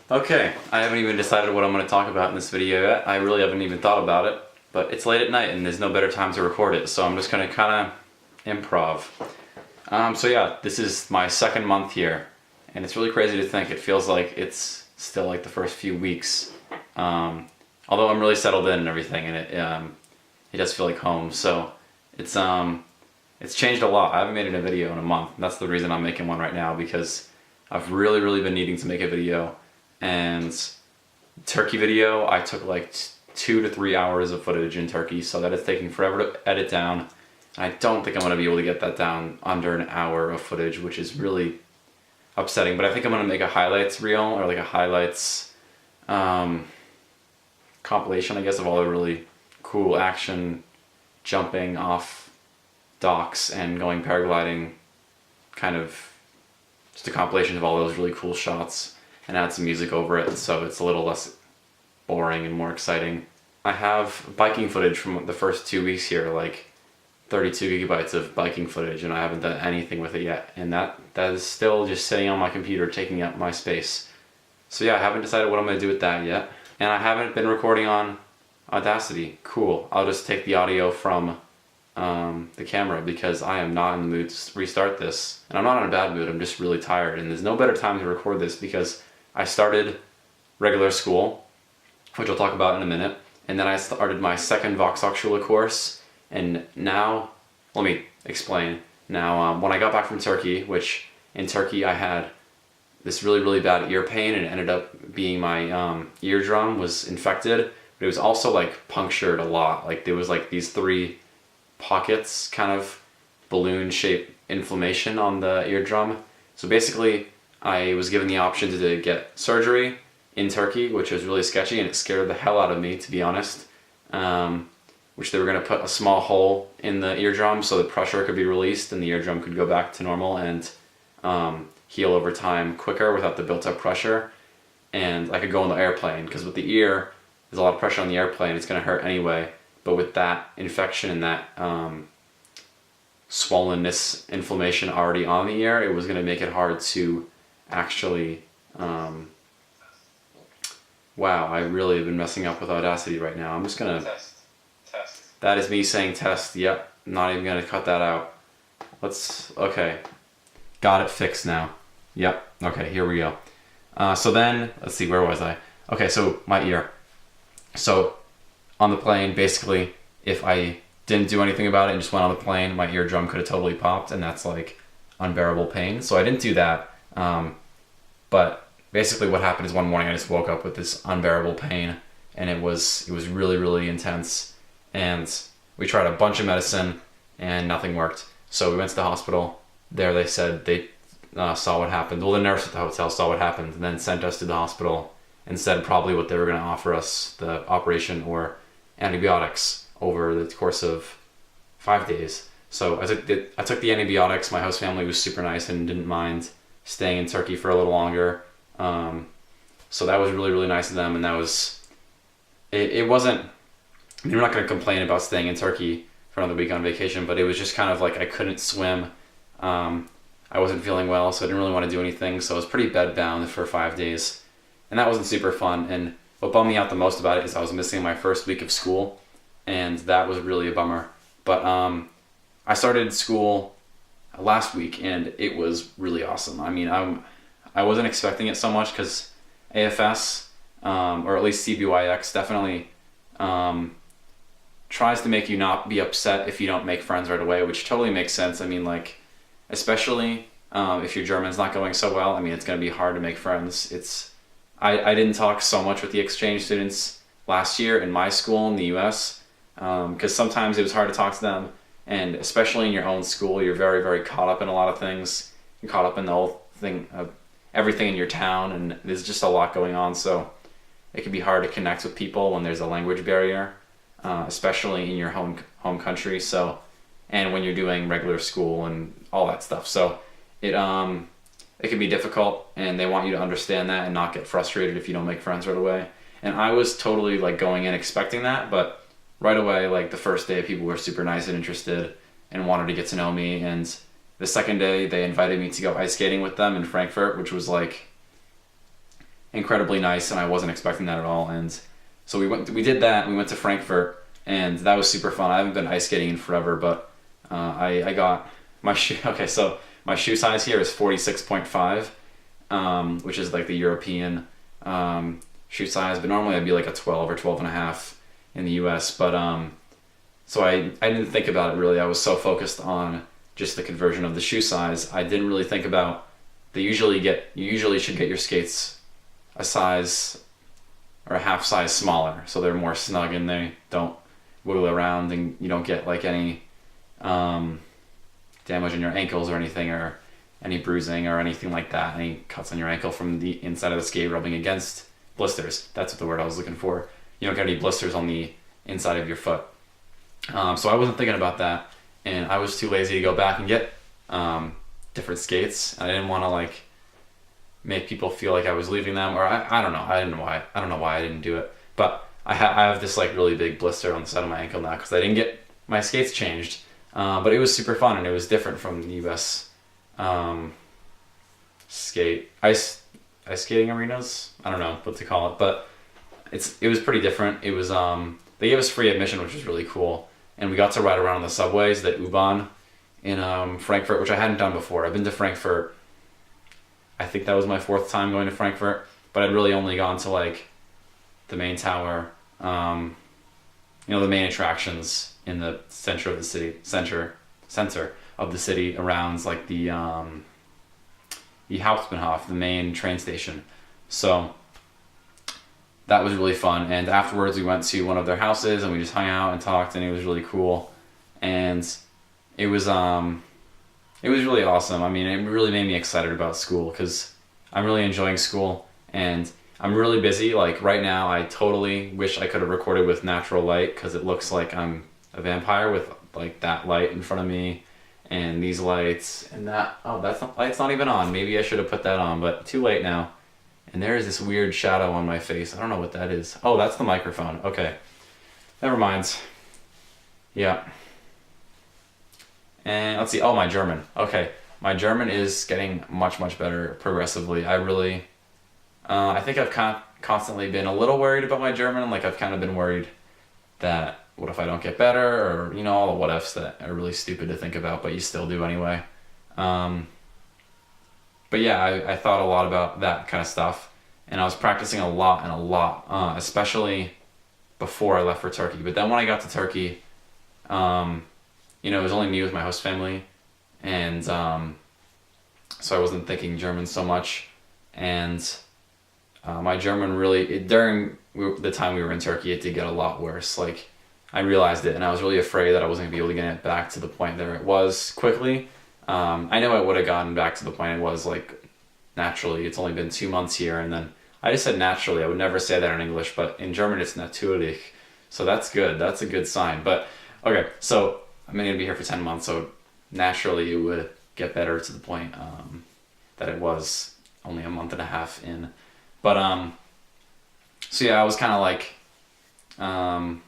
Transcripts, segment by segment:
Okay, I haven't even decided what I'm going to talk about in this video yet. I really haven't even thought about it, but it's late at night and there's no better time to record it, so I'm just going to kind of improv. So yeah, this is my second month here, and it's really crazy to think. It feels like it's still like the first few weeks, although I'm really settled in and everything, and it does feel like home. So it's changed a lot. I haven't made a video in a month. That's the reason I'm making one right now, because I've really been needing to make a video. And Turkey video, I took like 2 to 3 hours of footage in Turkey, so that is taking forever to edit down. I don't think I'm going to be able to get that down under an hour of footage, which is really upsetting. But I think I'm going to make a highlights reel, or like a highlights compilation, I guess, of all the really cool action jumping off docks and going paragliding, kind of just a compilation of all those really cool shots, and add some music over it so it's a little less boring and more exciting. I have biking footage from the first 2 weeks here, like 32 gigabytes of biking footage, and I haven't done anything with it yet, and that is still just sitting on my computer taking up my space. So yeah, I haven't decided what I'm going to do with that yet, and I haven't been recording on Audacity. Cool. I'll just take the audio from the camera, because I am not in the mood to restart this, and I'm not in a bad mood. I'm just really tired, and there's no better time to record this because I started regular school, which I'll talk about in a minute, and then I started my second Vox Oxula course, and now, let me explain. Now, when I got back from Turkey, which in Turkey I had this really bad ear pain, and it ended up being my eardrum was infected, but it was also like punctured a lot. Like there was like these 3 pockets, kind of balloon-shaped inflammation on the eardrum. So basically, I was given the option to get surgery in Turkey, which was really sketchy, and it scared the hell out of me, to be honest. Which they were going to put a small hole in the eardrum so the pressure could be released and the eardrum could go back to normal and heal over time quicker without the built-up pressure. And I could go on the airplane, because with the ear, there's a lot of pressure on the airplane. It's going to hurt anyway. But with that infection and that swollenness, inflammation already on the ear, it was going to make it hard to actually... wow, I really have been messing up with Audacity right now. I'm just going to... Test. That is me saying test. Yep, not even going to cut that out. Okay. Got it fixed now. Yep, okay, here we go. So then, let's see, where was I? Okay, so my ear. So on the plane, basically, if I didn't do anything about it and just went on the plane, my eardrum could have totally popped, and that's like unbearable pain. So I didn't do that. But basically what happened is one morning I just woke up with this unbearable pain, and it was really intense. And we tried a bunch of medicine and nothing worked. So we went to the hospital. There they said they saw what happened. Well, the nurse at the hotel saw what happened and then sent us to the hospital and said probably what they were going to offer us, the operation or antibiotics, over the course of 5 days. So I took the antibiotics. My host family was super nice and didn't mind staying in Turkey for a little longer. So that was really nice of them, and that was... It wasn't... I mean, I'm not going to complain about staying in Turkey for another week on vacation, but it was just kind of like I couldn't swim. I wasn't feeling well, so I didn't really want to do anything, so I was pretty bedbound for 5 days. And that wasn't super fun, and what bummed me out the most about it is I was missing my first week of school, and that was really a bummer. But I started school last week, and it was really awesome. I mean, I wasn't expecting it so much, because AFS, or at least CBYX, definitely tries to make you not be upset if you don't make friends right away, which totally makes sense. I mean, like, especially if your German's not going so well, I mean, it's going to be hard to make friends. I didn't talk so much with the exchange students last year in my school in the US, because sometimes it was hard to talk to them, and especially in your own school, you're very caught up in a lot of things. You're caught up in the whole thing of everything in your town, and there's just a lot going on, so it can be hard to connect with people when there's a language barrier, especially in your home country. So, and when you're doing regular school and all that stuff. So it can be difficult, and they want you to understand that and not get frustrated if you don't make friends right away. And I was totally like going in expecting that, but right away, like the first day, people were super nice and interested and wanted to get to know me. And the second day, they invited me to go ice skating with them in Frankfurt, which was like incredibly nice, and I wasn't expecting that at all. And so we did that. We went to Frankfurt, and that was super fun. I haven't been ice skating in forever, but I got my shoe. Okay, so my shoe size here is 46.5, which is like the European shoe size, but normally I'd be like a 12 or 12 and a half in the US. But so I didn't think about it really. I was so focused on just the conversion of the shoe size. I didn't really think about you usually should get your skates a size or a half size smaller, so they're more snug and they don't wiggle around, and you don't get like any damage in your ankles or anything, or any bruising or anything like that, any cuts on your ankle from the inside of the skate rubbing against blisters. That's what the word I was looking for. You don't get any blisters on the inside of your foot. So I wasn't thinking about that, and I was too lazy to go back and get different skates. I didn't want to like make people feel like I was leaving them, or I don't know. I don't know why I didn't do it. But I have this like really big blister on the side of my ankle now because I didn't get my skates changed. But it was super fun, and it was different from the U.S. Ice skating arenas. I don't know what to call it, but it was pretty different. It was they gave us free admission, which was really cool, and we got to ride around on the subways, the U-Bahn in Frankfurt, which I hadn't done before. I've been to Frankfurt. I think that was my 4th time going to Frankfurt, but I'd really only gone to like the main tower, the main attractions in the center of the city, around like the Hauptbahnhof, the main train station. So that was really fun. And afterwards we went to one of their houses and we just hung out and talked, and it was really cool. And it was really awesome. I mean, it really made me excited about school because I'm really enjoying school, and I'm really busy. Like right now, I totally wish I could have recorded with natural light because it looks like I'm a vampire with like that light in front of me and these lights and that. Oh, light's not even on. Maybe I should have put that on, but too late now. And there is this weird shadow on my face. I don't know what that is. Oh, that's the microphone. Okay. Never mind. Yeah. And let's see. Oh, my German. Okay. My German is getting much, much better progressively. I think I've constantly been a little worried about my German. Like I've kind of been worried that what if I don't get better, or all the what ifs that are really stupid to think about, but you still do anyway. But yeah, I thought a lot about that kind of stuff, and I was practicing a lot, especially before I left for Turkey. But then when I got to Turkey, it was only me with my host family, and so I wasn't thinking German so much, and my German really, during the time we were in Turkey, it did get a lot worse. Like, I realized it, and I was really afraid that I wasn't going to be able to get it back to the point that it was quickly. I know I would have gotten back to the point it was, like, naturally. It's only been 2 months here, and then I just said naturally. I would never say that in English, but in German it's natürlich. So that's good. That's a good sign. But, okay, so I'm going to be here for 10 months, so naturally it would get better to the point that it was only a month and a half in. But, so yeah, I was kind of like, I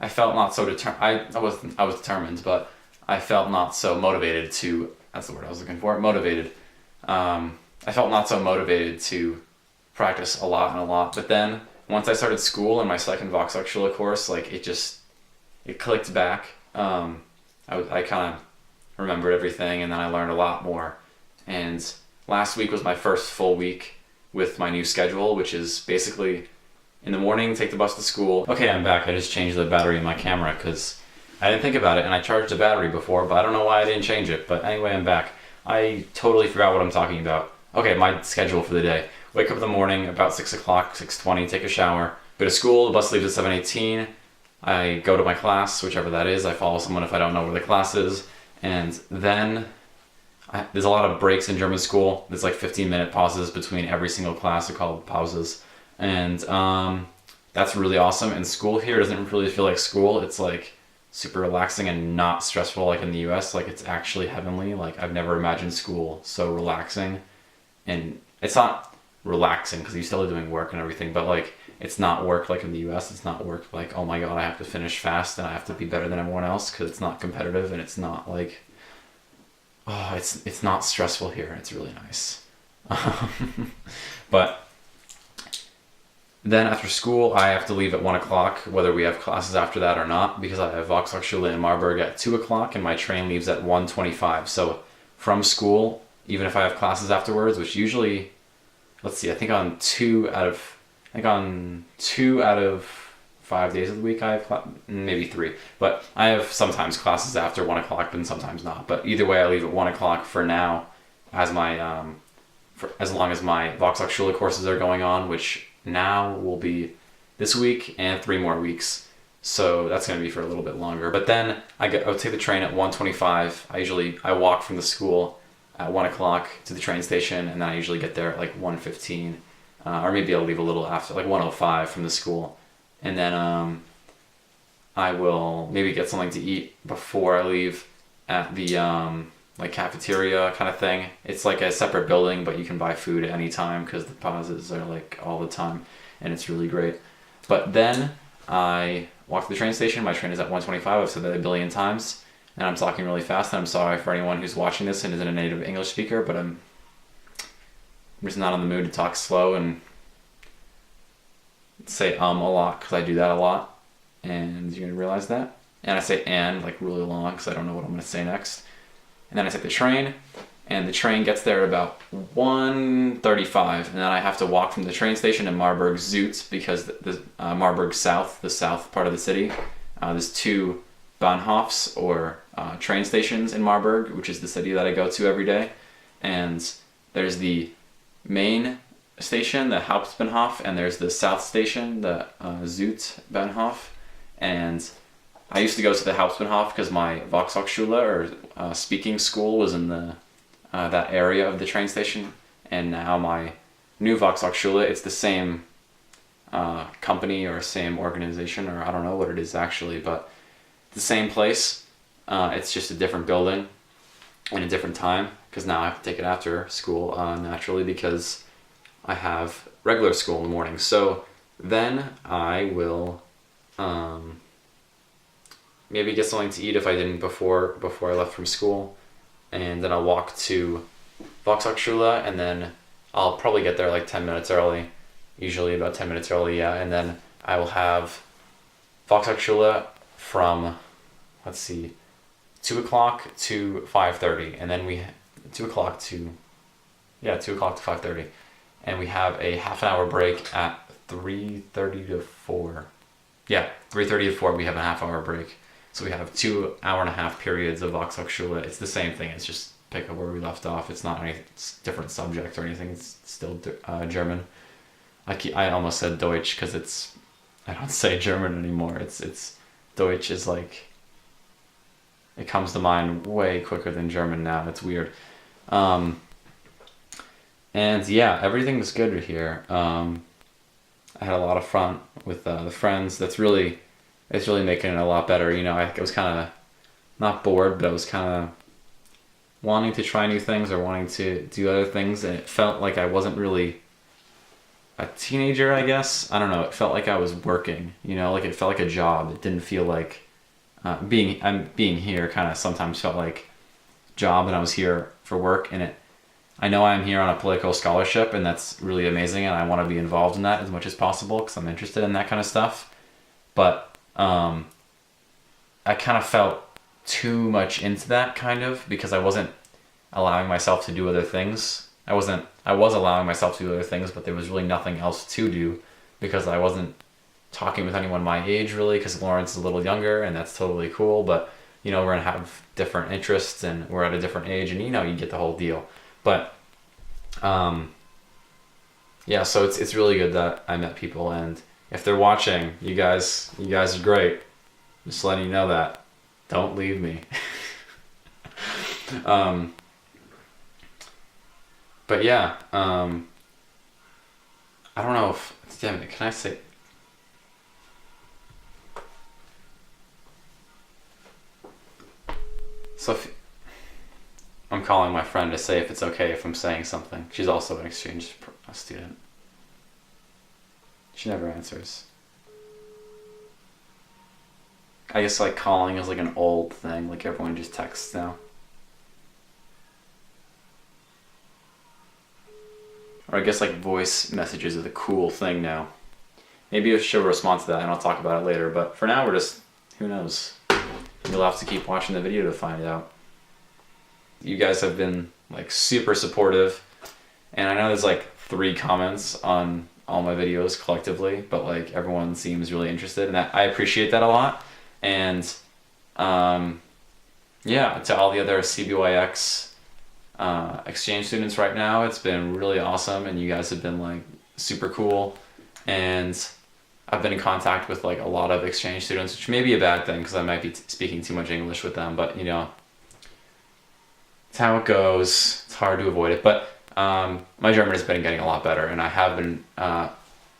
felt not so determined. I was determined, but I felt not so motivated to, that's the word I was looking for, motivated. I felt not so motivated to practice a lot. But then once I started school and my second Voxuctula course, like it clicked back. I kind of remembered everything, and then I learned a lot more. And last week was my first full week with my new schedule, which is basically in the morning, take the bus to school. Okay, I'm back. I just changed the battery in my camera because I didn't think about it, and I charged the battery before, but I don't know why I didn't change it. But anyway, I'm back. I totally forgot what I'm talking about. Okay, my schedule for the day. Wake up in the morning about 6 o'clock, 6:20, take a shower, go to school. The bus leaves at 7:18. I go to my class, whichever that is. I follow someone if I don't know where the class is. And then there's a lot of breaks in German school. There's like 15-minute pauses between every single class. They're called pauses. And that's really awesome. And school here doesn't really feel like school. It's like super relaxing and not stressful like in the US. Like it's actually heavenly. Like I've never imagined school so relaxing. And it's not relaxing because you're still doing work and everything, but like it's not work like in the US. It's not work like, oh my god, I have to finish fast and I have to be better than everyone else, because it's not competitive, and it's not like, oh, it's not stressful here. It's really nice. But then after school, I have to leave at 1 o'clock, whether we have classes after that or not, because I have Volkshochschule in Marburg at 2 o'clock, and my train leaves at 1:25. So from school, even if I have classes afterwards, which usually, let's see, I think on 2 out of 5 days of the week I have maybe 3, but I have sometimes classes after 1 o'clock and sometimes not. But either way, I leave at 1 o'clock for now, as my for as long as my Volkshochschule courses are going on, which now will be this week and 3 more weeks. So that's going to be for a little bit longer. But then I'll take the train at 1:25. I walk from the school at 1 o'clock to the train station, and then I usually get there at like 1:15, or maybe I'll leave a little after, like 1:05 from the school. And then I will maybe get something to eat before I leave at the like cafeteria kind of thing. It's like a separate building, but you can buy food at any time because the pauses are like all the time, and it's really great. But then I walk to the train station. My train is at 1:25. I've said that a billion times, and I'm talking really fast, and I'm sorry for anyone who's watching this and isn't a native English speaker, but I'm just not in the mood to talk slow and say a lot, because I do that a lot, and you're gonna realize that. And I say and like really long because I don't know what I'm gonna say next. And then I take the train, and the train gets there at about 1:35, and then I have to walk from the train station to Marburg Zoot, because the Marburg South, the south part of the city, there's 2 Bahnhofs, or train stations in Marburg, which is the city that I go to every day. And there's the main station, the Hauptbahnhof, and there's the south station, the Südbahnhof. And I used to go to the Hauptbahnhof because my Volkshochschule, or speaking school, was in the that area of the train station. And now my new Volkshochschule, it's the same company or same organization, or I don't know what it is actually, but the same place. It's just a different building and a different time, because now I have to take it after school, naturally, because I have regular school in the morning. So then I will maybe get something to eat if I didn't before I left from school, and then I'll walk to Volkshochschule, and then I'll probably get there like 10 minutes early, usually about 10 minutes early, yeah, and then I will have Volkshochschule from, let's see, 2 o'clock to 5:30, and then 2 o'clock to 5:30, and we have a half an hour break at 3:30 to 4. Yeah, 3:30 to 4 we have a half hour break. So we have 2 hour-and-a-half periods of Volkshochschule. It's the same thing, it's just pick up where we left off. It's not any different subject or anything, it's still German. I almost said Deutsch because I don't say German anymore. It's Deutsch is like, it comes to mind way quicker than German now. It's weird. And yeah, everything's good here. I had a lot of fun with the friends. It's really making it a lot better. You know, I was kind of not bored, but I was kind of wanting to try new things or wanting to do other things, and it felt like I wasn't really a teenager, I guess. I don't know. It felt like I was working, you know, like it felt like a job. It didn't feel like being here kind of sometimes felt like job, and I was here for work. And I know I'm here on a political scholarship, and that's really amazing, and I want to be involved in that as much as possible because I'm interested in that kind of stuff. But I kind of felt too much into that, kind of, because I wasn't allowing myself to do other things. I was allowing myself to do other things, but there was really nothing else to do because I wasn't talking with anyone my age, really, because Lawrence is a little younger, and that's totally cool, but, you know, we're going to have different interests, and we're at a different age, and, you know, you get the whole deal. But, yeah, so it's really good that I met people, and if they're watching, you guys are great. Just letting you know that. Don't leave me. But yeah, I don't know if, damn it, can I say, so if, I'm calling my friend to say if it's okay if I'm saying something. She's also an exchange student. She never answers. I guess like calling is like an old thing, like everyone just texts now. Or I guess like voice messages are the cool thing now. Maybe she'll respond to that and I'll talk about it later, but for now we're just, who knows? You'll have to keep watching the video to find out. You guys have been like super supportive, and I know there's like 3 comments on all my videos collectively, but like everyone seems really interested, and I appreciate that a lot. And yeah, to all the other CBYX exchange students right now, it's been really awesome, and you guys have been like super cool. And I've been in contact with like a lot of exchange students, which may be a bad thing because I might be speaking too much English with them, but you know, it's how it goes. It's hard to avoid it, but my German has been getting a lot better, and I have been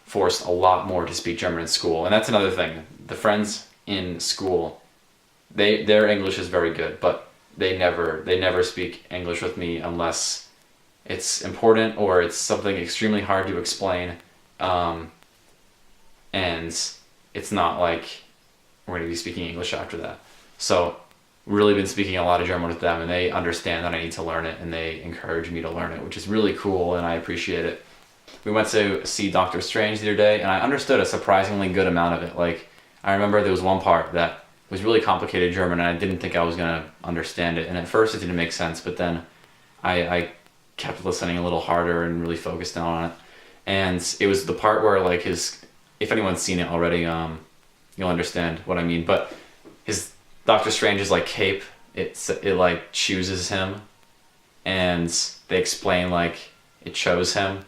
forced a lot more to speak German in school. And that's another thing. The friends in school, their English is very good, but they never speak English with me unless it's important or it's something extremely hard to explain, and it's not like we're going to be speaking English after that. So really been speaking a lot of German with them, and they understand that I need to learn it, and they encourage me to learn it, which is really cool, and I appreciate it. We went to see Doctor Strange the other day, and I understood a surprisingly good amount of it. Like, I remember there was one part that was really complicated German, and I didn't think I was going to understand it, and at first it didn't make sense, but then I kept listening a little harder and really focused down on it. And it was the part where like if anyone's seen it already, you'll understand what I mean, but his Doctor Strange's like cape, it like chooses him, and they explain like it chose him,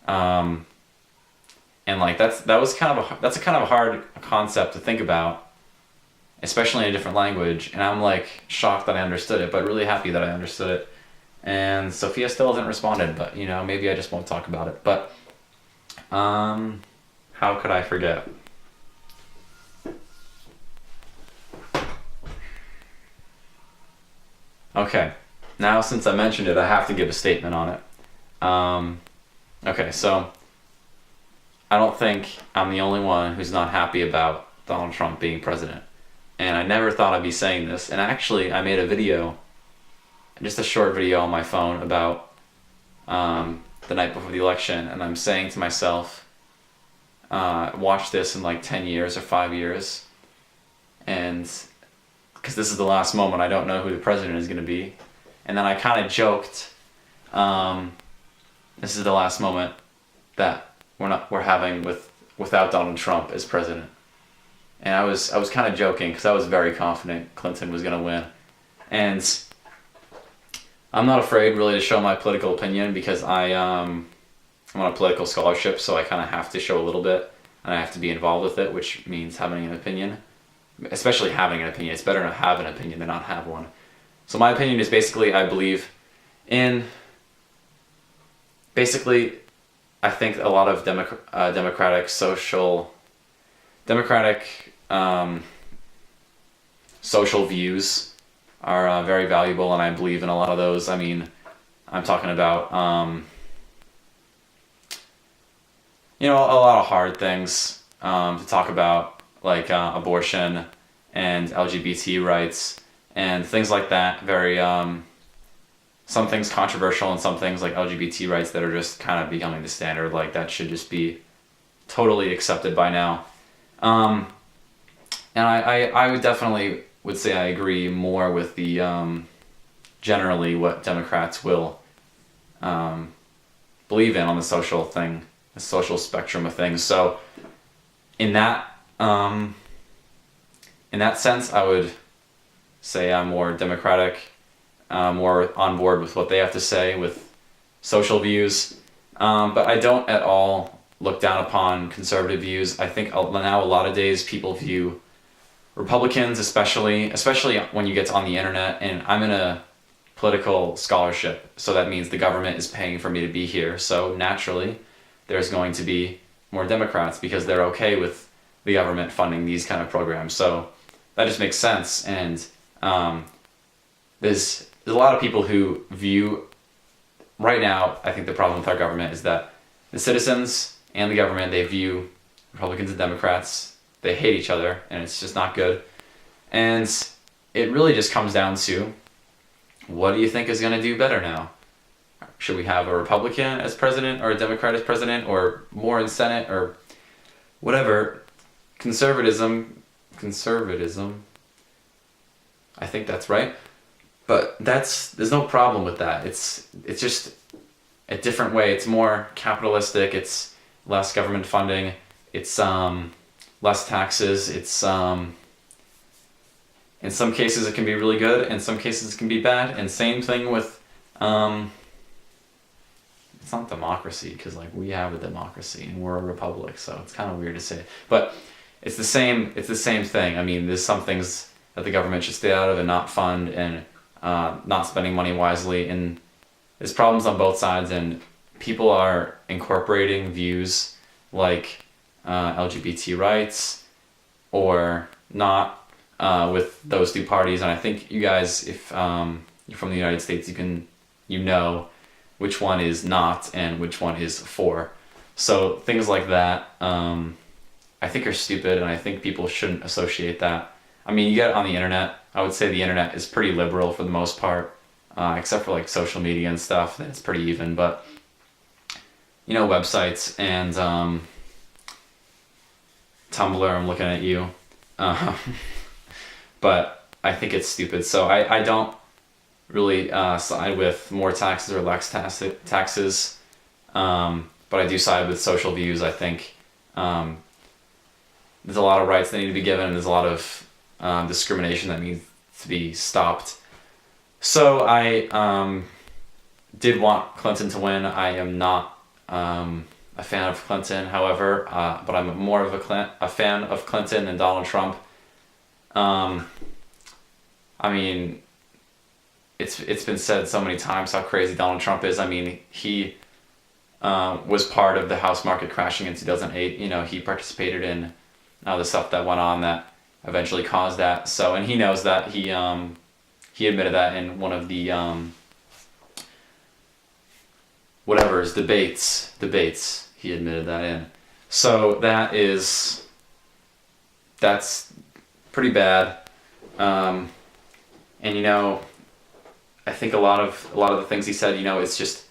and like that's a kind of a hard concept to think about, especially in a different language. And I'm like shocked that I understood it, but really happy that I understood it. And Sophia still hasn't responded, but you know, maybe I just won't talk about it. But how could I forget? Okay, now since I mentioned it, I have to give a statement on it. Okay, so I don't think I'm the only one who's not happy about Donald Trump being president. And I never thought I'd be saying this. And actually, I made a video, just a short video on my phone about the night before the election. And I'm saying to myself, watch this in like 10 years or 5 years. And because this is the last moment, I don't know who the president is going to be. And then I kind of joked, this is the last moment that we're having without Donald Trump as president. And I was kind of joking because I was very confident Clinton was going to win. And I'm not afraid really to show my political opinion because I'm on a political scholarship, so I kind of have to show a little bit, and I have to be involved with it, which means having an opinion. Especially having an opinion. It's better to have an opinion than not have one. So my opinion is basically I believe in... Basically, I think a lot of democratic social views are very valuable, and I believe in a lot of those. I mean, I'm talking about, you know, a lot of hard things to talk about, like abortion and LGBT rights and things like that. Very, some things controversial, and some things like LGBT rights that are just kind of becoming the standard. Like, that should just be totally accepted by now. And I would definitely would say I agree more with the generally what Democrats will believe in on the social thing, the social spectrum of things. So in that sense, I would say I'm more democratic, more on board with what they have to say with social views, but I don't at all look down upon conservative views. I think now a lot of days people view Republicans, especially when you get on the internet, and I'm in a political scholarship, so that means the government is paying for me to be here, so naturally there's going to be more Democrats because they're okay with the government funding these kind of programs. So that just makes sense. And there's a lot of people who view, right now, I think the problem with our government is that the citizens and the government, they view Republicans and Democrats, they hate each other, and it's just not good. And it really just comes down to, what do you think is going to do better now? Should we have a Republican as president or a Democrat as president or more in Senate or whatever? Conservatism, I think that's right. But there's no problem with that. It's just a different way. It's more capitalistic. It's less government funding. It's less taxes. It's in some cases it can be really good. In some cases it can be bad. And same thing with it's not democracy, because like we have a democracy and we're a republic, so it's kind of weird to say. But it's the same thing. I mean, there's some things that the government should stay out of and not fund, and not spending money wisely, and there's problems on both sides, and people are incorporating views like LGBT rights or not with those two parties. And I think you guys, if you're from the United States, you know which one is not and which one is for. So things like that I think are stupid, and I think people shouldn't associate that. I mean, you get it on the internet. I would say the internet is pretty liberal for the most part, except for like social media and stuff. It's pretty even, but you know, websites and Tumblr, I'm looking at you. But I think it's stupid. So I don't really side with more taxes or less taxes, but I do side with social views. I think there's a lot of rights that need to be given, and there's a lot of discrimination that needs to be stopped. So I did want Clinton to win. I am not a fan of Clinton, however, but I'm more of a fan of Clinton than Donald Trump. I mean, it's been said so many times how crazy Donald Trump is. I mean, he was part of the house market crashing in 2008. You know, he participated in the stuff that went on that eventually caused that. So, and he knows that. He admitted that in one of the debates. He admitted that in. So that's pretty bad. And you know, I think a lot of the things he said, you know, it's just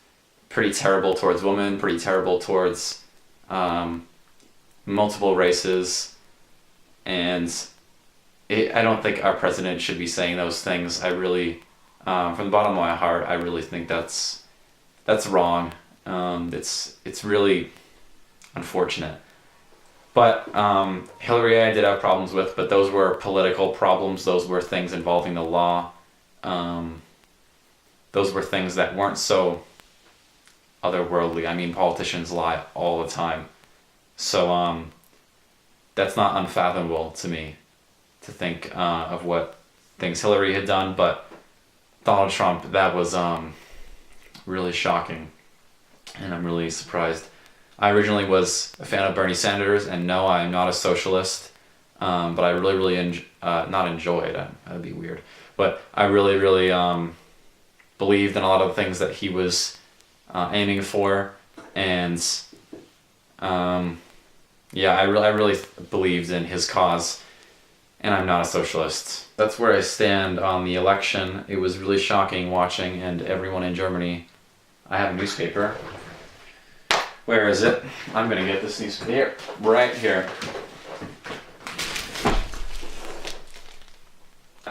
pretty terrible towards women, pretty terrible towards multiple races, and I don't think our president should be saying those things. I really, from the bottom of my heart, I really think that's wrong. It's really unfortunate. But Hillary, I did have problems with, but those were political problems. Those were things involving the law. Those were things that weren't so otherworldly. I mean, politicians lie all the time. So that's not unfathomable to me to think of what things Hillary had done. But Donald Trump, that was really shocking. And I'm really surprised. I originally was a fan of Bernie Sanders, and no, I'm not a socialist, but I really not enjoyed, that'd be weird, but I really believed in a lot of the things that he was aiming for, and yeah, I really believed in his cause, and I'm not a socialist. That's where I stand on the election. It was really shocking watching, and everyone in Germany. I have a newspaper. Where is it? I'm gonna get this newspaper here, right here.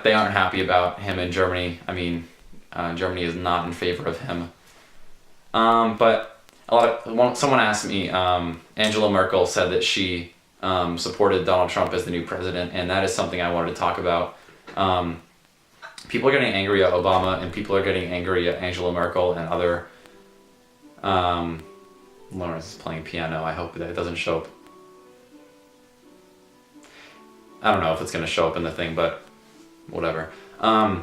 They aren't happy about him in Germany. I mean, Germany is not in favor of him. But someone asked me, Angela Merkel said that she supported Donald Trump as the new president, and that is something I wanted to talk about. People are getting angry at Obama, and people are getting angry at Angela Merkel and other. Lawrence is playing piano. I hope that it doesn't show up. I don't know if it's going to show up in the thing, but whatever. But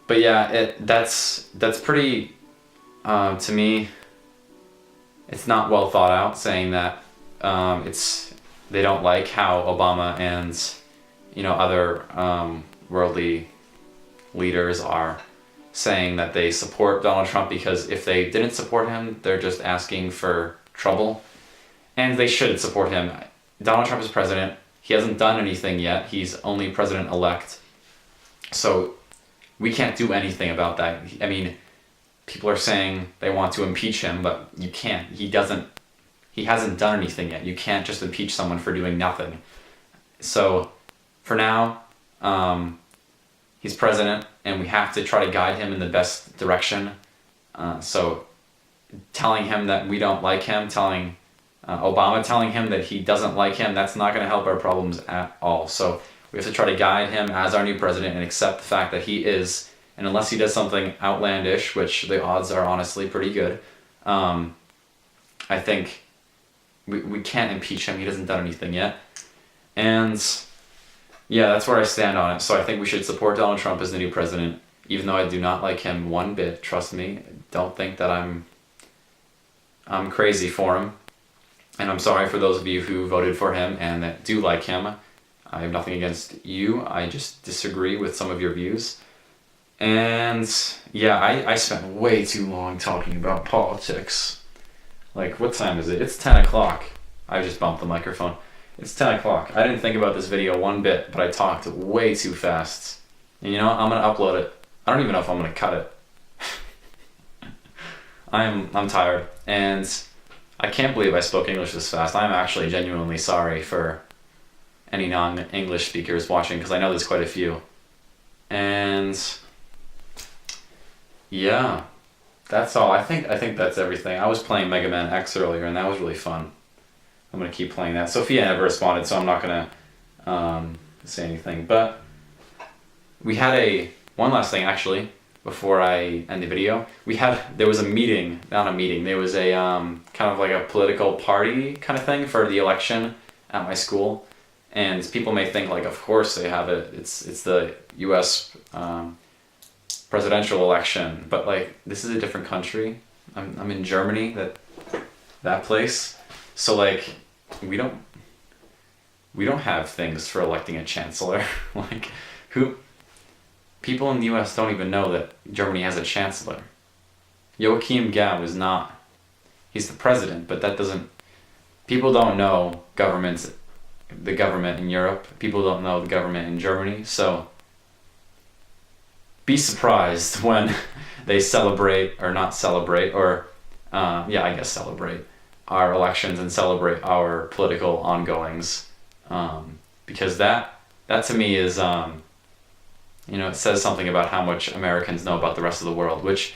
yeah, that's pretty, to me, it's not well thought out, saying that they don't like how Obama and, you know, other worldly leaders are saying that they support Donald Trump, because if they didn't support him, they're just asking for trouble, and they should support him. Donald Trump is president. He hasn't done anything yet. He's only president-elect, so we can't do anything about that. I mean, people are saying they want to impeach him, but you can't. He hasn't done anything yet. You can't just impeach someone for doing nothing. So for now, he's president, and we have to try to guide him in the best direction. So telling him that we don't like him, telling Obama telling him that he doesn't like him, that's not going to help our problems at all. So we have to try to guide him as our new president and accept the fact that he is, and unless he does something outlandish, which the odds are honestly pretty good, I think we can't impeach him. He hasn't done anything yet. And yeah, that's where I stand on it. So I think we should support Donald Trump as the new president, even though I do not like him one bit. Trust me. Don't think that I'm crazy for him. And I'm sorry for those of you who voted for him and that do like him. I have nothing against you. I just disagree with some of your views. And yeah, I spent way too long talking about politics. Like, what time is it? It's 10 o'clock. I just bumped the microphone. It's 10 o'clock. I didn't think about this video one bit, but I talked way too fast. And you know what? I'm going to upload it. I don't even know if I'm going to cut it. I'm tired. And I can't believe I spoke English this fast. I'm actually genuinely sorry for any non-English speakers watching, because I know there's quite a few. And yeah, that's all. I think that's everything. I was playing Mega Man X earlier, and that was really fun. I'm going to keep playing that. Sophia never responded, so I'm not going to say anything. But we had one last thing, actually, before I end the video. There was a meeting, not a meeting, there was a kind of like a political party kind of thing for the election at my school. And people may think, like, of course they have it. It's the U.S. Presidential election. But, like, this is a different country. I'm in Germany, that place. So, like, we don't have things for electing a chancellor. Like, people in the U.S. don't even know that Germany has a chancellor. Joachim Gau is not. He's the president, but that doesn't. People don't know the government in Europe. People don't know the government in Germany. So be surprised when they celebrate, or not celebrate, or I guess celebrate our elections and celebrate our political ongoings, because that to me is it says something about how much Americans know about the rest of the world, which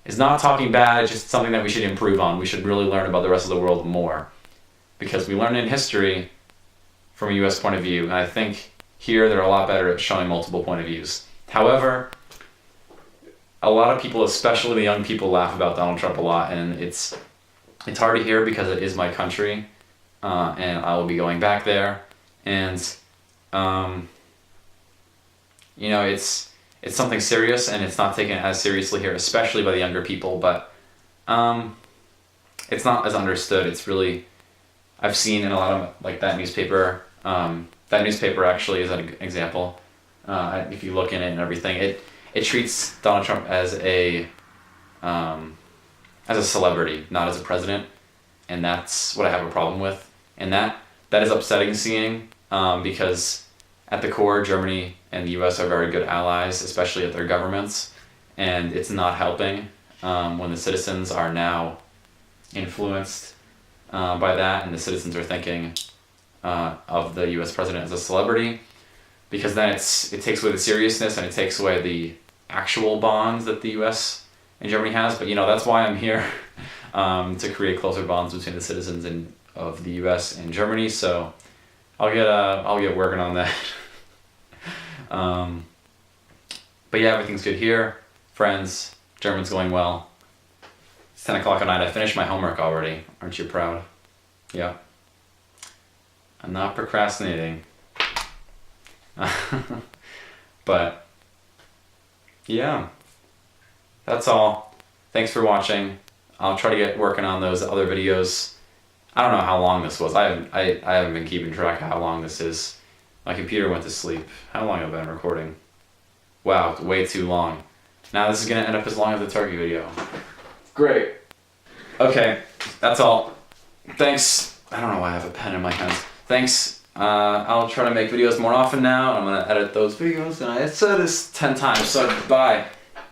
is not talking bad. It's just something that we should improve on. We should really learn about the rest of the world more, because we learn in history from a U.S. point of view, and I think here they're a lot better at showing multiple point of views. However, a lot of people, especially the young people, laugh about Donald Trump a lot, and it's hard to hear because it is my country, and I will be going back there, and it's something serious, and it's not taken as seriously here, especially by the younger people, but it's not as understood. It's really, I've seen in a lot of, like, that newspaper actually is an example. If you look in it and everything, it treats Donald Trump as a celebrity, not as a president, and that's what I have a problem with. And that is upsetting seeing, because at the core, Germany and the U.S. are very good allies, especially at their governments, and it's not helping when the citizens are now influenced by that, and the citizens are thinking of the U.S. president as a celebrity, because then it takes away the seriousness, and it takes away the actual bonds that the U.S. and Germany has. But that's why I'm here, to create closer bonds between the citizens of the U.S. and Germany. So I'll get working on that. But yeah, everything's good here. Friends, German's going well. It's 10 o'clock at night. I finished my homework already. Aren't you proud? Yeah. I'm not procrastinating. But yeah, that's all. Thanks for watching. I'll try to get working on those other videos. I don't know how long this was. I haven't been keeping track of how long this is. My computer went to sleep. How long have I been recording? Wow, way too long. Now this is gonna end up as long as the turkey video. Great. Okay, that's all. Thanks. I don't know why I have a pen in my hands. Thanks. I'll try to make videos more often now. I'm gonna edit those videos, and I said this 10 times, so bye.